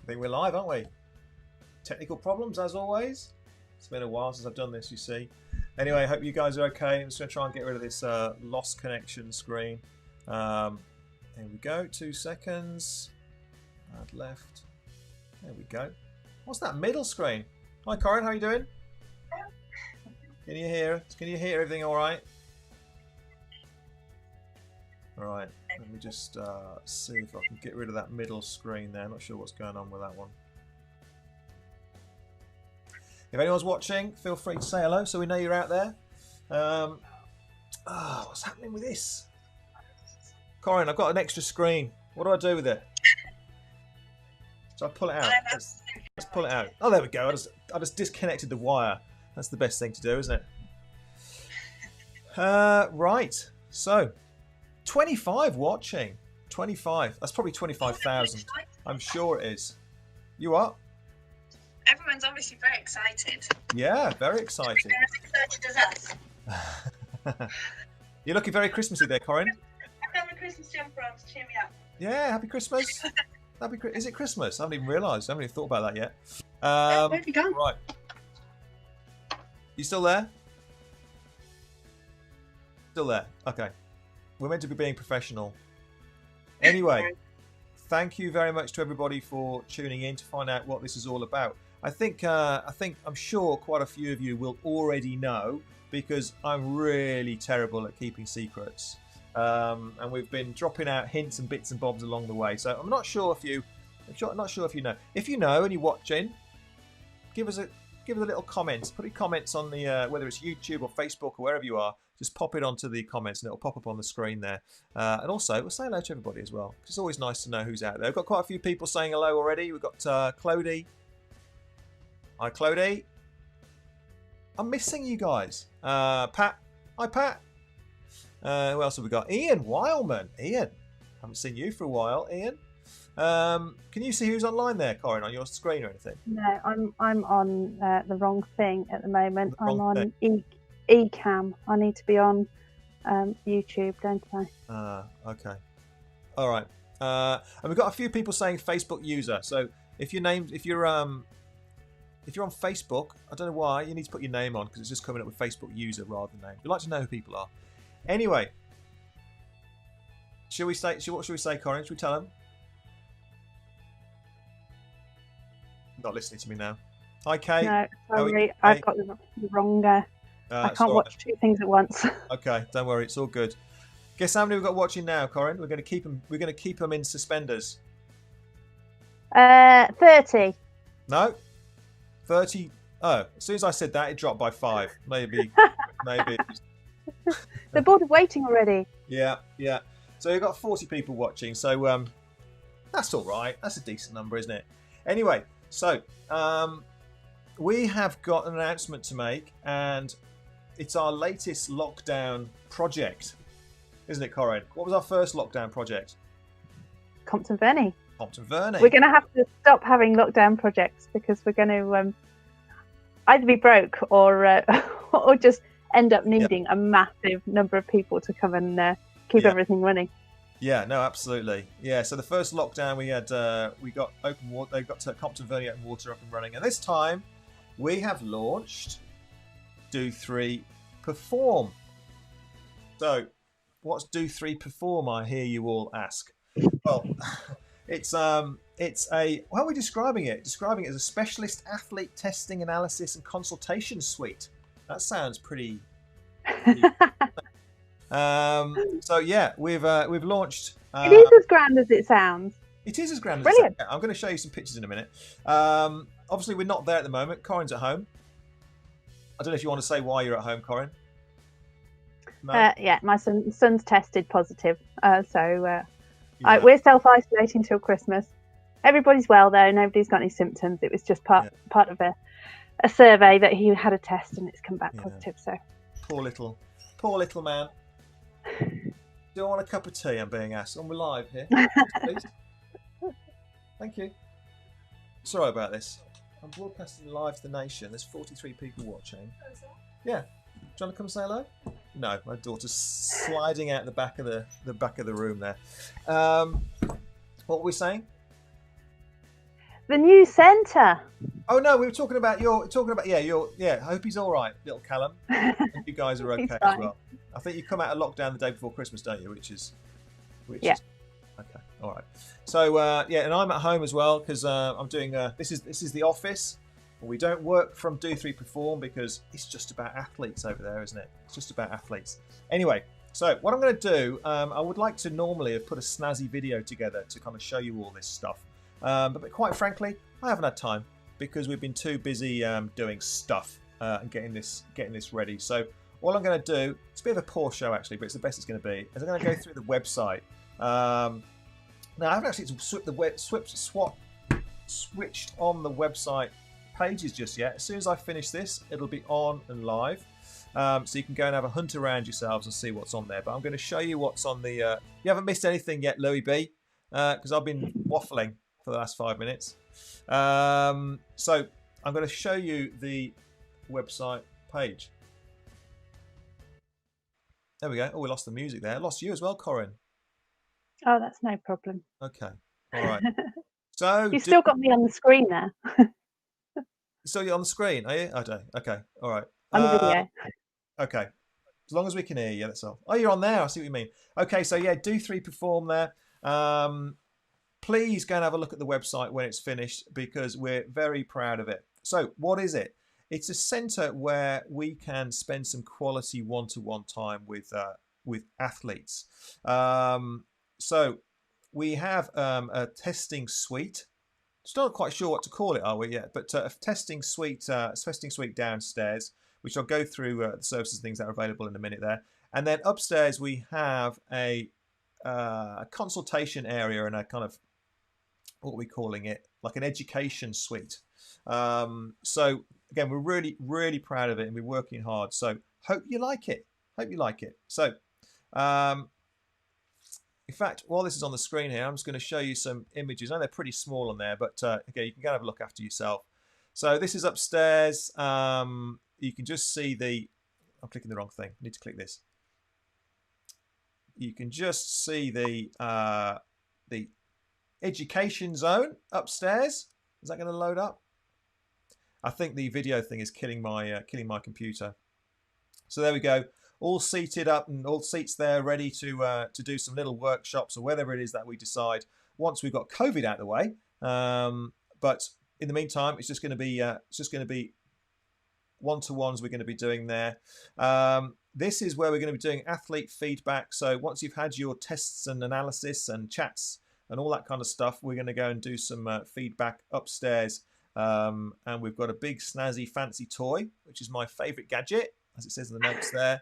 I think we're live, aren't we? Technical problems, as always. It's been a while since I've done this, you see. Anyway, I hope you guys are okay. I'm just going to try and get rid of this lost connection screen. Here we go. 2 seconds. Add left. There we go. What's that middle screen? Hi, Corinne. How are you doing? Can you hear? Can you hear everything all right? All right. Let me just see if I can get rid of that middle screen there. Not sure what's going on with that one. If anyone's watching, feel free to say hello so we know you're out there. What's happening with this? Corinne, I've got an extra screen. What do I do with it? So I pull it out. Let's pull it out. Oh, there we go. I just disconnected the wire. That's the best thing to do, isn't it? Right. So, 25 watching. 25. That's probably 25,000. I'm sure it is. You are? Everyone's obviously very excited. Yeah, very excited. They're as excited as us. You're looking very Christmassy there, Corinne. I've got my Christmas jumper on to cheer me up. Yeah, happy Christmas. Is it Christmas? I haven't even realised. I haven't even thought about that yet. Where have you gone? Right. You still there? Still there. Okay. We're meant to be being professional. Anyway, thank you very much to everybody for tuning in to find out what this is all about. I'm sure quite a few of you will already know because I'm really terrible at keeping secrets. And we've been dropping out hints and bits and bobs along the way. So I'm not sure if you know. If you know and you're watching, give us a little comment. Put your comments on the whether it's YouTube or Facebook or wherever you are. Just pop it onto the comments and it'll pop up on the screen there. And also, we'll say hello to everybody as well. It's always nice to know who's out there. We've got quite a few people saying hello already. We've got Clodie. Hi, Clodie. I'm missing you guys. Pat. Hi, Pat. Who else have we got? Ian Wildman. Ian. Haven't seen you for a while, Ian. Can you see who's online there, Corinne, on your screen or anything? No, I'm on the wrong thing at the moment. I'm on eCam. I need to be on YouTube, don't I? Okay. All right. And we've got a few people saying Facebook user. So if you're on Facebook, I don't know why you need to put your name on because it's just coming up with Facebook user rather than name. We'd like to know who people are. Anyway, what should we say, Corinne? Should we tell them? Not listening to me now. Hi, Kate. No, sorry, I've got the wrong. I can't watch two things at once. Okay, don't worry, it's all good. Guess how many we've got watching now, Corinne? We're going to keep them in suspenders. 30. No, 30. Oh, as soon as I said that, it dropped by 5. Maybe. They're bored of waiting already. Yeah. So you've got 40 people watching. So that's all right. That's a decent number, isn't it? Anyway, so we have got an announcement to make, and it's our latest lockdown project, isn't it, Corinne? What was our first lockdown project? Compton Verney. We're going to have to stop having lockdown projects because we're going to either be broke or or just end up needing a massive number of people to come and keep everything running. Yeah, no, absolutely. Yeah, so the first lockdown we had, we got open water. They got Compton Verney Open Water up and running, and this time we have launched Do3 Perform. So, what's Do3 Perform? I hear you all ask. Well, it's a how are we describing it? Describing it as a specialist athlete testing, analysis, and consultation suite. That sounds pretty so yeah, we've launched. It is as grand as it sounds. It is as grand as Brilliant. it sounds. I'm going to show you some pictures in a minute. Obviously, we're not there at the moment. Corinne's at home. I don't know if you want to say why you're at home, Corinne. No? Yeah, my son's tested positive, so we're self-isolating till Christmas. Everybody's well though. Nobody's got any symptoms. It was just part of a survey that he had a test and it's come back positive. So poor little man. Do you want a cup of tea? I'm being asked. We're live here. Please. Thank you. Sorry about this. I'm broadcasting live to the nation. There's 43 people watching. Yeah. Do you want to come say hello? No, my daughter's sliding out the back of the room there. What were we saying? The new centre. Oh no, we were talking about I hope he's all right, little Callum. And you guys are okay as well. I think you come out of lockdown the day before Christmas, don't you? Which is okay. All right. So and I'm at home as well because I'm doing. This is the office. We don't work from Do3 Perform because it's just about athletes over there, isn't it? It's just about athletes. Anyway, so what I'm going to do, I would like to normally have put a snazzy video together to kind of show you all this stuff, but quite frankly, I haven't had time because we've been too busy doing stuff and getting this ready. So all I'm going to do, it's a bit of a poor show actually, but it's the best it's going to be, is I'm going to go through the website. Now I haven't actually switched on the website pages just yet. As soon as I finish this, it'll be on and live, so you can go and have a hunt around yourselves and see what's on there. But I'm going to show you what's on the you haven't missed anything yet, Louis B, because I've been waffling for the last 5 minutes. So I'm going to show you the website page. There we go. Oh, we lost the music there. I lost you as well, Corinne. Oh, that's no problem. Okay, all right. So you've still got me on the screen there. So you're on the screen, are you? I don't. Okay, all right. On the video. Okay, as long as we can hear you, that's all. Oh, you're on there. I see what you mean. Okay, so yeah, Do3 Perform there. Please go and have a look at the website when it's finished because we're very proud of it. So what is it? It's a centre where we can spend some quality one-to-one time with athletes. So we have a testing suite. Still not quite sure what to call it, are we yet? But a testing suite downstairs, which I'll go through the services, things that are available in a minute there. And then upstairs we have a consultation area and a kind of, what are we calling it? Like an education suite. So again, we're really, really proud of it and we're working hard. So hope you like it. Hope you like it. So in fact, while this is on the screen here, I'm just going to show you some images. I know they're pretty small on there, but again, you can go have a look after yourself. So this is upstairs. You can just see I'm clicking the wrong thing. I need to click this. You can just see the education zone upstairs. Is that going to load up? I think the video thing is killing my computer. So there we go. All seated up and all seats there ready to do some little workshops or whatever it is that we decide once we've got COVID out of the way. But in the meantime, it's just going to be one-to-ones we're going to be doing there. This is where we're going to be doing athlete feedback. So once you've had your tests and analysis and chats and all that kind of stuff, we're going to go and do some feedback upstairs. And we've got a big snazzy fancy toy, which is my favorite gadget, as it says in the notes there,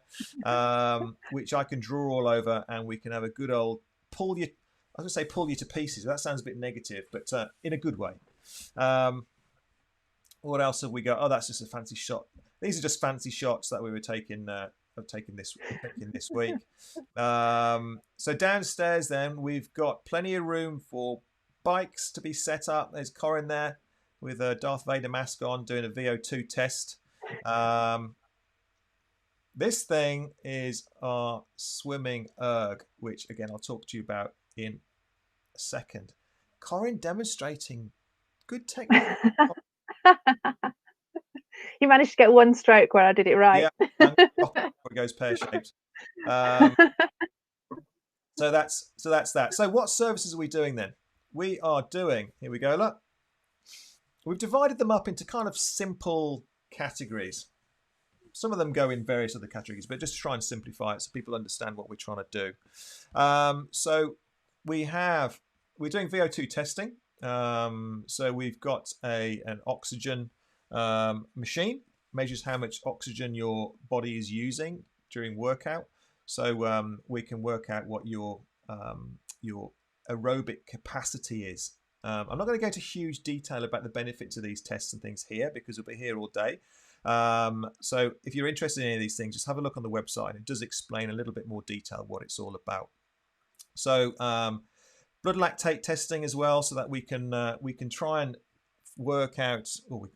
which I can draw all over, and we can have a good old pull you. I was going to say pull you to pieces. That sounds a bit negative, but in a good way. What else have we got? Oh, that's just a fancy shot. These are just fancy shots that we were taking this week. So downstairs, then we've got plenty of room for bikes to be set up. There's Corin there with a Darth Vader mask on, doing a Vo2 test. This thing is our swimming erg, which again I'll talk to you about in a second. Corin demonstrating good technique. You managed to get one stroke where I did it right. Yeah, it goes pear-shaped. So that's that. So what services are we doing then? We are doing, here we go, look. We've divided them up into kind of simple categories. Some of them go in various other categories, but just to try and simplify it so people understand what we're trying to do. So we're doing Vo2 testing. So we've got an oxygen machine, measures how much oxygen your body is using during workout. So we can work out what your aerobic capacity is. I'm not going to go into huge detail about the benefits of these tests and things here because we'll be here all day. So if you're interested in any of these things, just have a look on the website. It does explain a little bit more detail what it's all about. So blood lactate testing as well, so that we can try and work out, or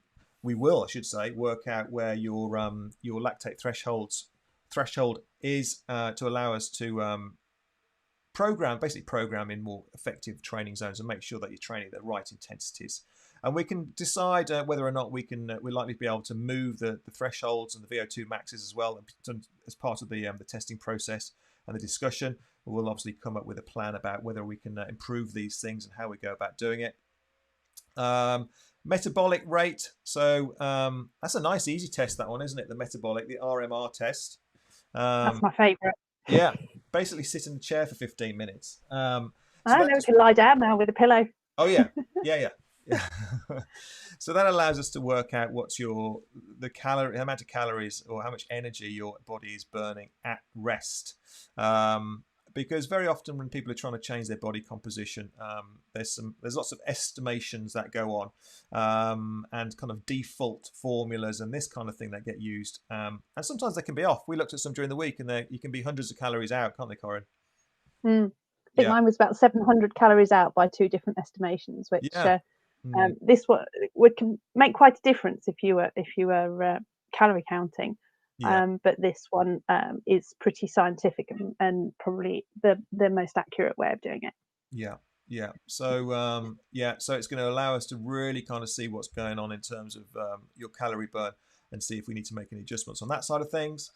we will, I should say, work out where your lactate threshold is to allow us to program in more effective training zones and make sure that you're training at the right intensities. and we can decide whether or not we're likely to be able to move the thresholds and the VO2 maxes as well as part of the testing process and the discussion. We'll obviously come up with a plan about whether we can improve these things and how we go about doing it. Metabolic rate. So that's a nice, easy test, that one, isn't it? The metabolic, the RMR test. That's my favourite. Yeah, basically sit in the chair for 15 minutes. I know we can lie down now with a pillow. Oh yeah. So that allows us to work out what's the amount of calories or how much energy your body is burning at rest. Because very often when people are trying to change their body composition, there's lots of estimations that go on, and kind of default formulas and this kind of thing that get used. And sometimes they can be off. We looked at some during the week, and you can be hundreds of calories out, can't they, Corinne? I think mine was about 700 calories out by 2 different estimations, which this one can make quite a difference if you were calorie counting. But this one is pretty scientific and probably the most accurate way of doing it. So so it's going to allow us to really kind of see what's going on in terms of your calorie burn and see if we need to make any adjustments on that side of things.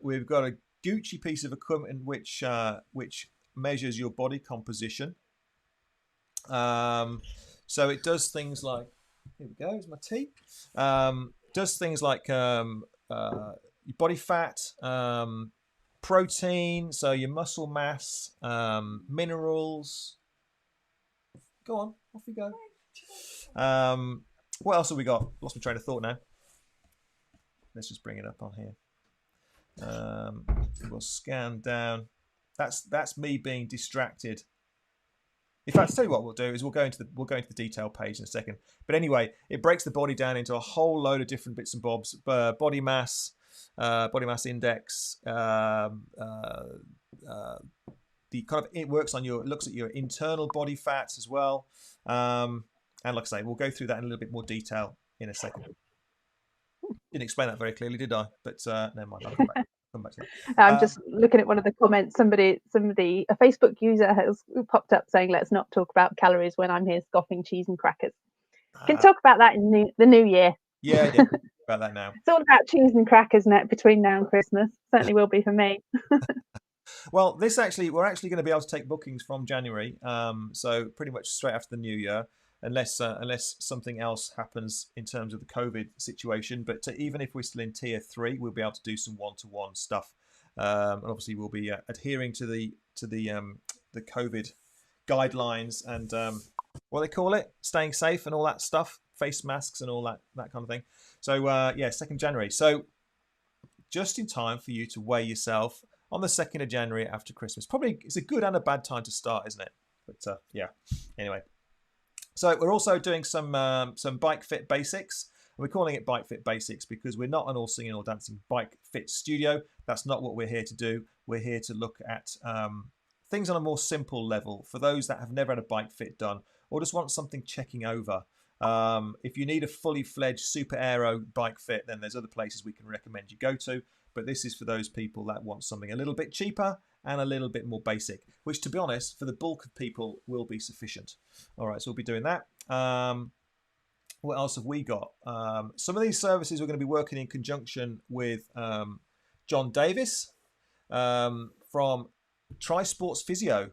We've got a Gucci piece of equipment which measures your body composition. So it does things like, here we go, here's my tea. Does things like your body fat, protein, so your muscle mass, minerals. Go on, off we go. What else have we got? Lost my train of thought now. Let's just bring it up on here. We'll scan down. That's me being distracted. In fact, I'll tell you what we'll do is we'll go into the detail page in a second. But anyway, it breaks the body down into a whole load of different bits and bobs. Body mass index. It looks at your internal body fats as well. And like I say, we'll go through that in a little bit more detail in a second. Didn't explain that very clearly, did I? But never mind. I'll come back to that. I'm just looking at one of the comments. Somebody, a Facebook user has popped up saying, "Let's not talk about calories when I'm here scoffing cheese and crackers." Can talk about that in the new year. Yeah, about that now. It's all about cheese and crackers between now and Christmas. Certainly will be for me. Well, we're actually going to be able to take bookings from January, so pretty much straight after the new year, unless something else happens in terms of the COVID situation. But even if we're still in tier 3, we'll be able to do some one-to-one stuff, and obviously we'll be adhering to the COVID guidelines and what they call it, staying safe and all that stuff, face masks and all that kind of thing. So 2nd January. So just in time for you to weigh yourself on the 2nd of January after Christmas. Probably it's a good and a bad time to start, isn't it? But anyway. So we're also doing some bike fit basics. We're calling it bike fit basics because we're not an all singing or dancing bike fit studio. That's not what we're here to do. We're here to look at things on a more simple level for those that have never had a bike fit done or just want something checking over. If you need a fully fledged super aero bike fit, then there's other places we can recommend you go to. But this is for those people that want something a little bit cheaper and a little bit more basic, which, to be honest, for the bulk of people will be sufficient. All right, so we'll be doing that. What else have we got? Some of these services we're going to be working in conjunction with John Davis from Tri-Sports Physio.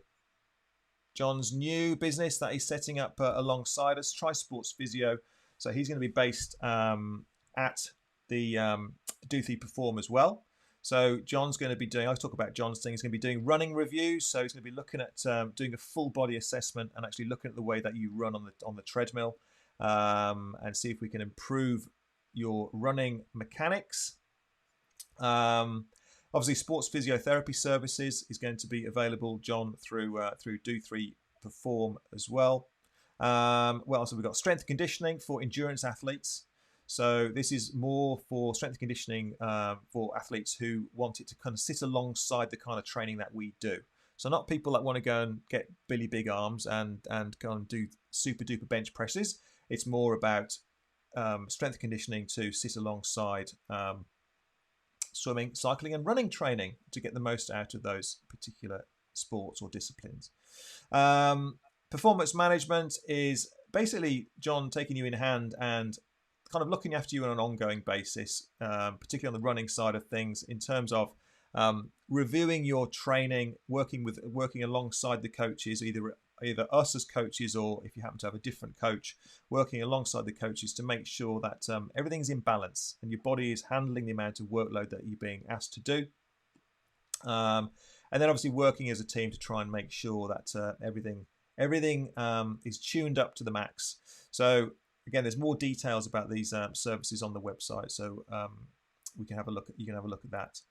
John's new business that he's setting up alongside us, Tri-Sports Physio. So he's going to be based at the Do3 Perform as well. So John's going to be doing, I'll talk about John's thing, he's going to be doing running reviews. So he's going to be looking at doing a full body assessment and actually looking at the way that you run on the treadmill and see if we can improve your running mechanics. Obviously, sports physiotherapy services is going to be available, John, through Do3 Perform as well. What else have we got? Strength and conditioning for endurance athletes. So this is more for strength and conditioning for athletes who want it to kind of sit alongside the kind of training that we do. So not people that want to go and get Billy Big Arms and go and do super duper bench presses. It's more about strength and conditioning to sit alongside swimming, cycling and running training to get the most out of those particular sports or disciplines. Performance management is basically John taking you in hand and kind of looking after you on an ongoing basis, particularly on the running side of things, in terms of reviewing your training, working alongside the coaches, either us as coaches, or if you happen to have a different coach, working alongside the coaches to make sure that everything's in balance and your body is handling the amount of workload that you're being asked to do. And then obviously working as a team to try and make sure that everything is tuned up to the max. So again, there's more details about these services on the website, so we can have a look. You can have a look at that.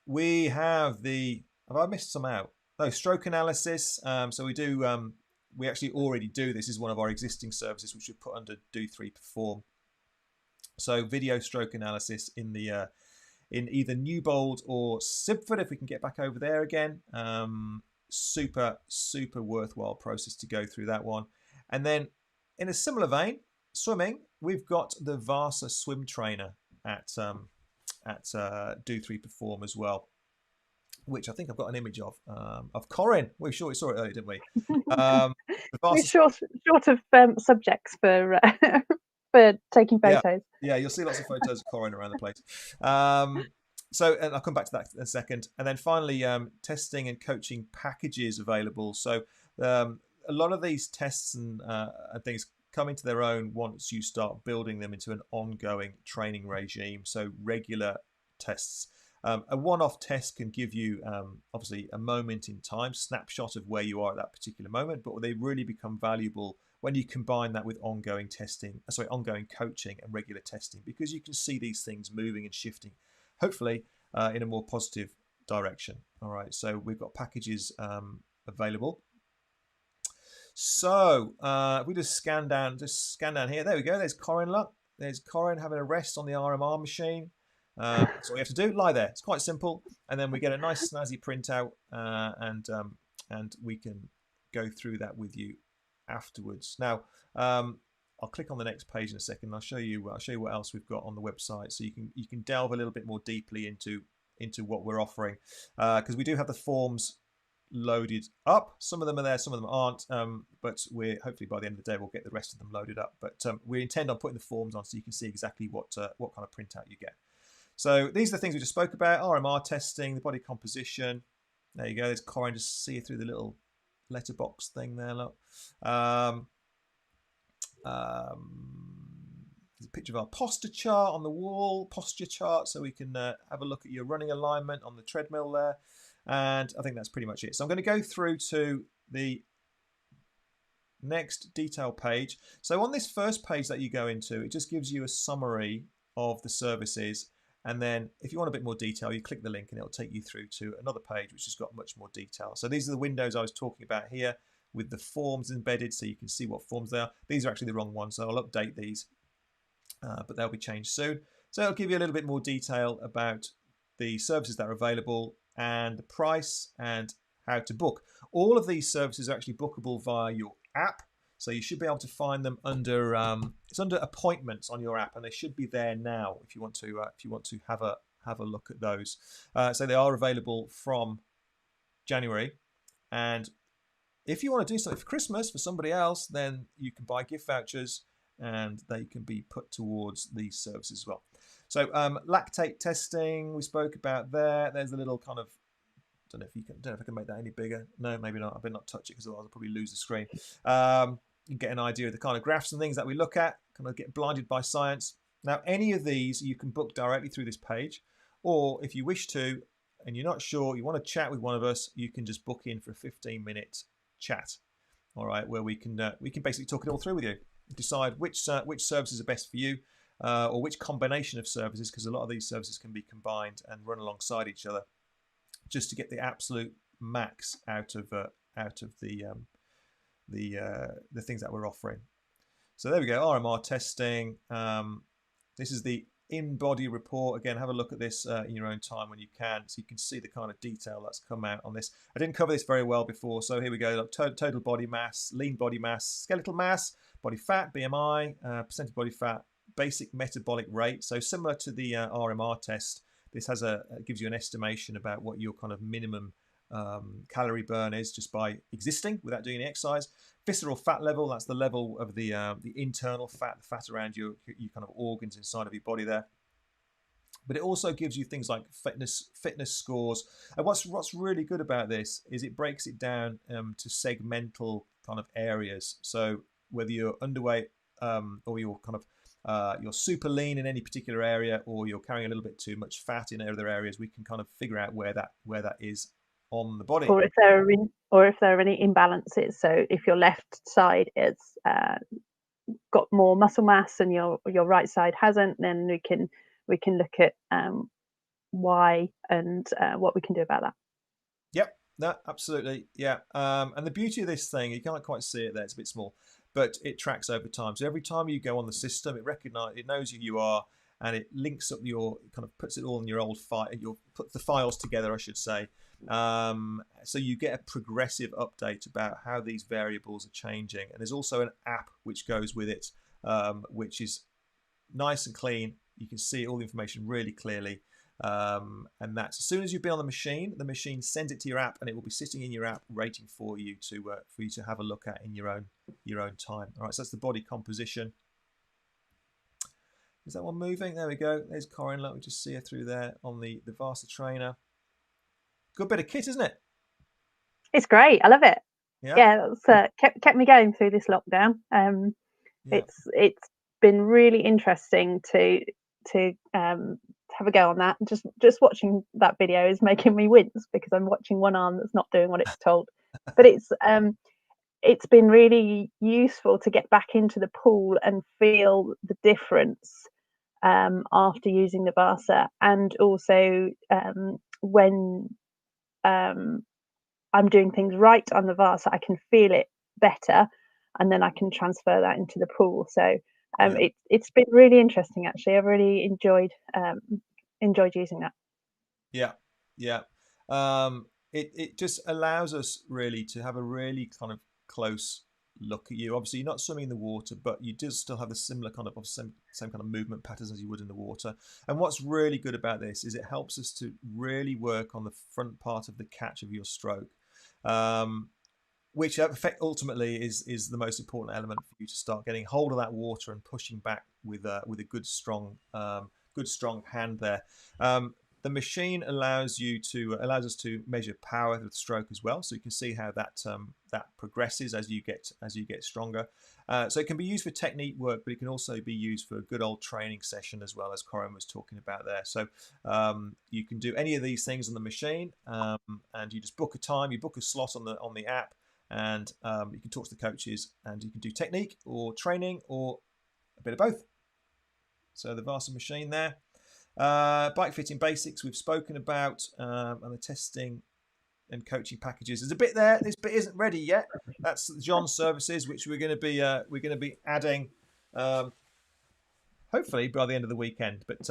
We have have I missed some out? No, stroke analysis. So we do. We actually already do. This is one of our existing services, which we put under Do3 Perform. So video stroke analysis in the in either Newbold or Sibford, if we can get back over there again. Super worthwhile process to go through that one. And then in a similar vein, swimming, we've got the Vasa swim trainer at Do3 Perform as well, which I think I've got an image of Corin. We saw it earlier, didn't we? We're short of subjects for for taking photos. Yeah, you'll see lots of photos of Corin around the place. So, and I'll come back to that in a second. And then finally, testing and coaching packages available. So a lot of these tests and things come into their own once you start building them into an ongoing training regime. So regular tests. A one-off test can give you obviously a moment in time, snapshot of where you are at that particular moment, but they really become valuable when you combine that with ongoing coaching and regular testing, because you can see these things moving and shifting, hopefully in a more positive direction. All right, so we've got packages available. So if we just scan down here, there we go. There's Corin. Look, there's Corin having a rest on the RMR machine. So we have to do, lie there. It's quite simple, and then we get a nice snazzy printout, and we can go through that with you afterwards. Now, I'll click on the next page in a second. I'll show you what else we've got on the website, so you can delve a little bit more deeply into what we're offering, because we do have the forms loaded up. Some of them are there, some of them aren't, but we're hopefully by the end of the day we'll get the rest of them loaded up. But we intend on putting the forms on so you can see exactly what kind of printout you get. So these are the things we just spoke about: RMR testing, the body composition. There you go. There's Corin, just see through the little letterbox thing there. Look. There's a picture of our posture chart on the wall, posture chart, so we can have a look at your running alignment on the treadmill there. And I think that's pretty much it. So I'm going to go through to the next detail page. So on this first page that you go into, it just gives you a summary of the services. And then if you want a bit more detail, you click the link and it'll take you through to another page which has got much more detail. So these are the windows I was talking about here with the forms embedded, so you can see what forms they are. These are actually the wrong ones, so I'll update these, but they'll be changed soon. So it'll give you a little bit more detail about the services that are available and the price and how to book. All of these services are actually bookable via your app. So you should be able to find them under it's under appointments on your app, and they should be there now if you want to have a look at those. So they are available from January, and if you want to do something for Christmas for somebody else, then you can buy gift vouchers, and they can be put towards these services as well. So lactate testing we spoke about there. There's a little kind of don't know if I can make that any bigger. No, maybe not. I better not touch it because otherwise I'll probably lose the screen. You can get an idea of the kind of graphs and things that we look at, kind of get blinded by science. Now, any of these you can book directly through this page, or if you wish to, and you're not sure, you want to chat with one of us, you can just book in for a 15-minute chat. All right, where we can basically talk it all through with you, decide which services are best for you, or which combination of services, because a lot of these services can be combined and run alongside each other, just to get the absolute max out of the things that we're offering. So there we go, RMR testing. This is the in-body report. Again, have a look at this in your own time when you can, so you can see the kind of detail that's come out on this. I didn't cover this very well before, so here we go. Look, total body mass, lean body mass, skeletal mass, body fat, BMI, percentage body fat, basic metabolic rate. So similar to the RMR test, this has gives you an estimation about what your kind of minimum calorie burn is just by existing without doing any exercise. Visceral fat level, that's the level of the internal fat, the fat around your kind of organs inside of your body there. But it also gives you things like fitness scores. And what's really good about this is it breaks it down to segmental kind of areas. So whether you're underweight or you're kind of you're super lean in any particular area, or you're carrying a little bit too much fat in other areas, we can kind of figure out where that is on the body. Or if there are any imbalances. So if your left side is got more muscle mass and your right side hasn't, then we can look at why and what we can do about that. Yep, no, absolutely, yeah. And the beauty of this thing, you can't quite see it there; it's a bit small, but it tracks over time. So every time you go on the system, it knows who you are, and it links up kind of puts it all in your old file. Put the files together, I should say. So you get a progressive update about how these variables are changing, and there's also an app which goes with it, which is nice and clean. You can see all the information really clearly, and that's as soon as you've been on the machine sends it to your app, and it will be sitting in your app waiting for you to have a look at in your own time. All right, so that's the body composition. Is that one moving? There we go. There's Corinne. Look, we just see her through there on the Vasa trainer. Good bit of kit, isn't it? It's great. I love it. Yeah, that's kept me going through this lockdown. It's been really interesting to have a go on that. Just watching that video is making me wince because I'm watching one arm that's not doing what it's told. But it's been really useful to get back into the pool and feel the difference after using the Vasa, and also when I'm doing things right on the Vasa, I can feel it better, and then I can transfer that into the pool. So it's been really interesting, actually. I've really enjoyed using that. Yeah. It just allows us really to have a really kind of close look at you. Obviously, you're not swimming in the water, but you do still have the similar kind of same kind of movement patterns as you would in the water. And what's really good about this is it helps us to really work on the front part of the catch of your stroke, which ultimately is the most important element for you to start getting hold of that water and pushing back with a good strong hand there. The machine allows us to measure power of the stroke as well, so you can see how that progresses as you get stronger. So it can be used for technique work, but it can also be used for a good old training session as well, as Corinne was talking about there. So you can do any of these things on the machine, and you just book a time, you book a slot on the app, and you can talk to the coaches, and you can do technique or training or a bit of both. So the Vasa machine there. Bike fitting basics we've spoken about, and the testing and coaching packages. There's a bit there. This bit isn't ready yet. That's John's services, which we're going to be adding, hopefully by the end of the weekend. But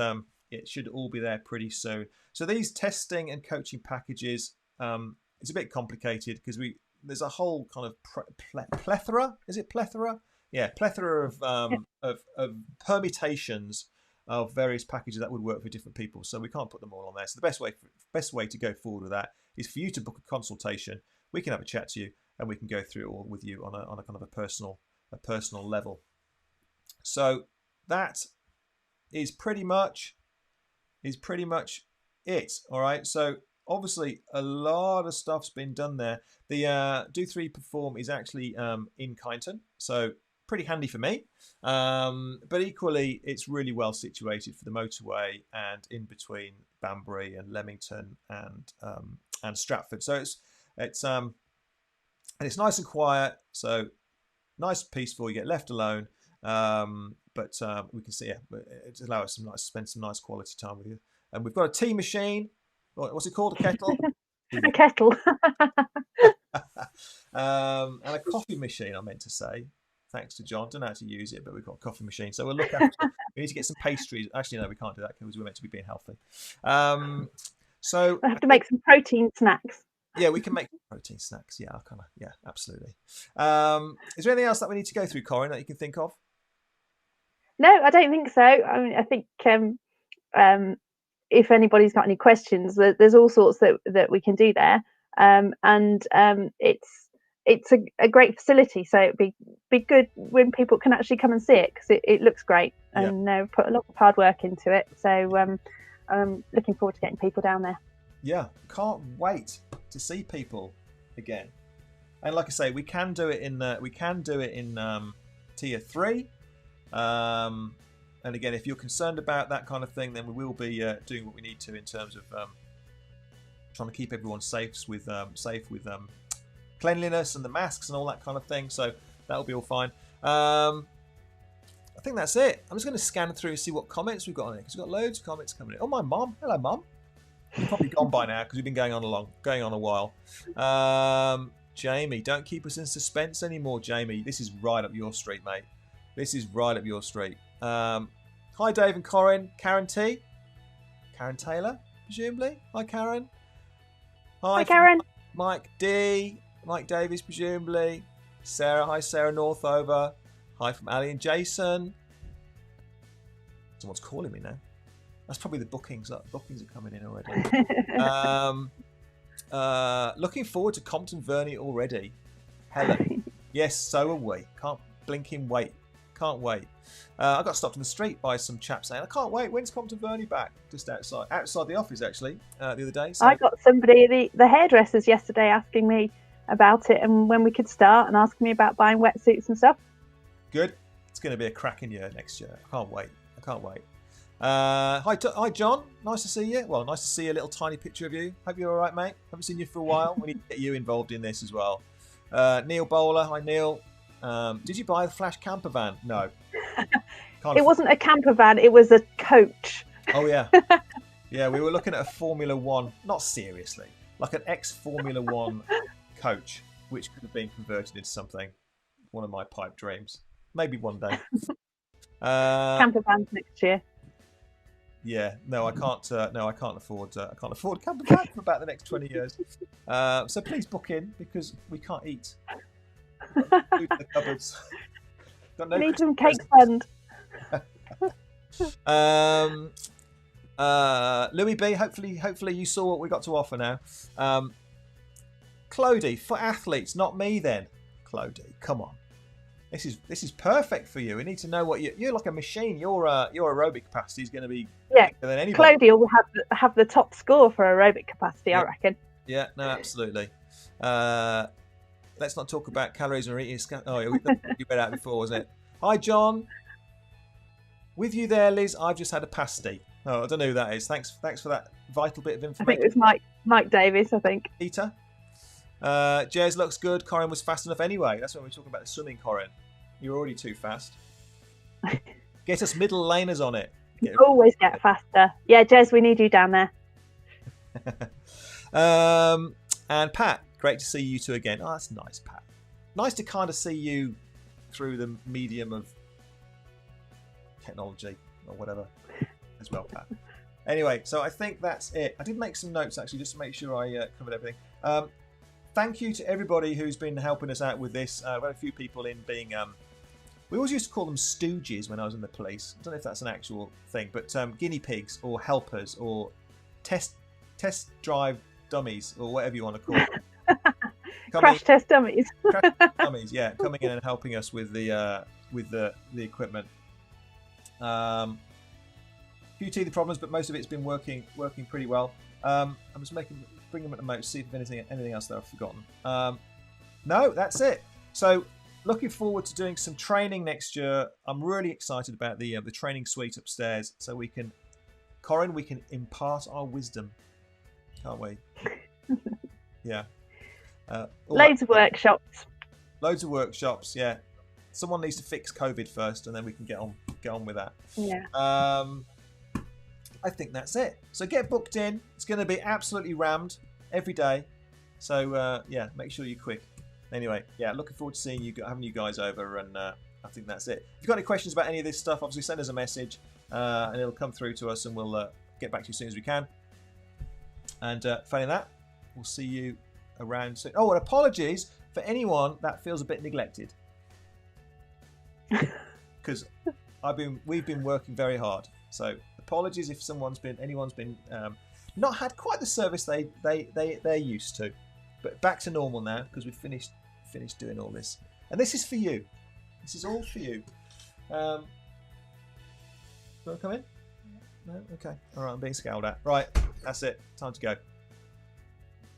it should all be there pretty soon. So these testing and coaching packages, it's a bit complicated because there's a whole kind of plethora. Is it plethora? Yeah, plethora of permutations of various packages that would work for different people, so we can't put them all on there. So the best way to go forward with that is for you to book a consultation. We can have a chat to you, and we can go through it all with you on a kind of a personal level. So that is pretty much it. All right. So obviously a lot of stuff's been done there. The Do3 Perform is actually in Kyneton, so pretty handy for me, but equally it's really well situated for the motorway and in between Banbury and Leamington and Stratford. So it's nice and quiet, so nice and peaceful. You get left alone, but we can see it allows us to spend some nice quality time with you. And we've got a tea machine. What's it called? A kettle. A kettle. And a coffee machine, I meant to say. Thanks to John. Don't know how to use it, but we've got a coffee machine. So we'll look after. We need to get some pastries. Actually, no, we can't do that because we're meant to be being healthy. So we'll have to make some protein snacks. Yeah, we can make protein snacks. Yeah, absolutely. Is there anything else that we need to go through, Corinne, that you can think of? No, I don't think so. I mean, I think if anybody's got any questions, there's all sorts that we can do there. It's a great facility, so it'd be good when people can actually come and see it, because it looks great, and they've put a lot of hard work into it. So I'm looking forward to getting people down there. Yeah, can't wait to see people again. And like I say, we can do it in tier 3. And again, if you're concerned about that kind of thing, then we will be doing what we need to in terms of trying to keep everyone safe with cleanliness and the masks and all that kind of thing. So that'll be all fine. I think that's it. I'm just going to scan through and see what comments we've got on it, because we've got loads of comments coming in. Oh, my mum. Hello, mum. You've probably gone by now because we've been going on a while. Jamie, don't keep us in suspense anymore, Jamie. This is right up your street, mate. This is right up your street. Hi, Dave and Corin. Karen T. Karen Taylor, presumably. Hi, Karen. Hi, Karen. Mike D. Mike Davies, presumably. Sarah. Hi, Sarah Northover. Hi from Ali and Jason. Someone's calling me now. That's probably the bookings. Bookings are coming in already. Looking forward to Compton Verney already. Helen. Yes, so are we. Can't blinking wait. Can't wait. I got stopped in the street by some chap saying, I can't wait. When's Compton Verney back? Just outside the office, actually, the other day. So. I got somebody, the hairdressers yesterday, asking me about it and when we could start, and asking me about buying wetsuits and stuff. Good. It's going to be a cracking year next year. I can't wait. Hi, John. Nice to see you. Well, nice to see a little tiny picture of you. Hope you're all right, mate. Haven't seen you for a while. We need to get you involved in this as well. Neil Bowler. Hi, Neil. Did you buy the Flash camper van? No. It wasn't a camper van. It was a coach. Oh, yeah. Yeah, we were looking at a Formula One. Not seriously. Like an ex-Formula One coach, which could have been converted into something. One of my pipe dreams. Maybe one day. Camper vans next year. Yeah, no, I can't. No, I can't afford. I can't afford camper van for about the next 20 years. So please book in, because we can't eat. We've got food in the cupboards. Got no need some Christmas cake fund. Louis B. Hopefully you saw what we got to offer now. Clody, for athletes, not me then. Clody, come on. This is perfect for you. We need to know what you're like a machine. Your aerobic capacity is going to be better than anybody. Clody will have the top score for aerobic capacity, I reckon. Yeah, no, absolutely. Let's not talk about calories or eating. Oh, you read out before, was it? Hi, John. With you there, Liz. I've just had a pasty. Oh, I don't know who that is. Thanks for that vital bit of information. I think it was Mike Davies, I think. Peter. Jez looks good. Corin was fast enough anyway. That's when we were talking about the swimming, Corin. You're already too fast. Get us middle laners on it. Always get faster. Yeah, Jez, we need you down there. And Pat, great to see you two again. Oh, that's nice, Pat. Nice to kind of see you through the medium of technology or whatever as well, Pat. Anyway, so I think that's it. I did make some notes, actually, just to make sure I covered everything. Thank you to everybody who's been helping us out with this. I've had a few people in being... we always used to call them stooges when I was in the police. I don't know if that's an actual thing, but guinea pigs or helpers or test drive dummies or whatever you want to call them. Crash test dummies. Crash test dummies, yeah, coming in and helping us with the equipment. Few teething problems, but most of it's been working pretty well. I'm just bringing them at the moment to see if there's anything else that I've forgotten. No, that's it. So looking forward to doing some training next year. I'm really excited about the training suite upstairs, so we can impart our wisdom, can't we? Yeah. Loads of workshops. Loads of workshops. Yeah. Someone needs to fix COVID first, and then we can get on with that. Yeah. I think that's it. So get booked in. It's going to be absolutely rammed every day. So yeah, make sure you're quick. Anyway, yeah, looking forward to seeing you, having you guys over, and I think that's it. If you've got any questions about any of this stuff, obviously send us a message, and it'll come through to us, and we'll get back to you as soon as we can. And failing that, we'll see you around soon. Oh, and apologies for anyone that feels a bit neglected, because we've been working very hard. So apologies if anyone's been not had quite the service they're used to. But back to normal now because we've finished doing all this. And this is for you. This is all for you. You want to come in? No? Okay. All right, I'm being scowled at. Right, that's it. Time to go.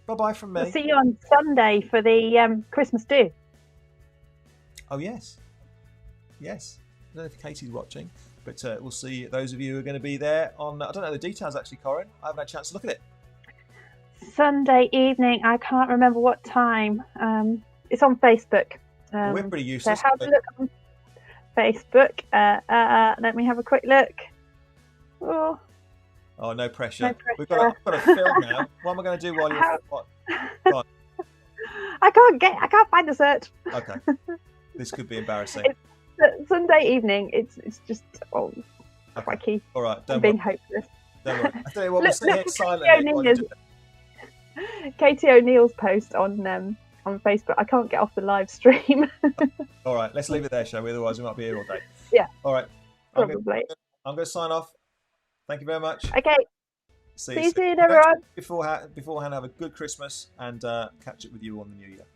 Bye-bye from me. We'll see you on Sunday for the Christmas do. Oh, yes. Yes. I don't know if Katie's watching, but we'll see those of you who are going to be there on... I don't know the details, actually, Corinne. I haven't had a chance to look at it. Sunday evening. I can't remember what time. It's on Facebook. We're pretty useless. So have a look on Facebook. Let me have a quick look. Oh, no pressure. No pressure. We've got to film now. What am I going to do while you're... What? I can't find the search. Okay. This could be embarrassing. It's Sunday evening. It's just crikey. All right. I'm being hopeless. Don't worry. I tell you what, we'll sit here silently. Katie O'Neill's post on Facebook. I can't get off the live stream. All right, let's leave it there, shall we? Otherwise, we might be here all day. Yeah. All right. Probably. I'm going to sign off. Thank you very much. Okay. See you soon, everyone. Beforehand, have a good Christmas and catch up with you on the New Year.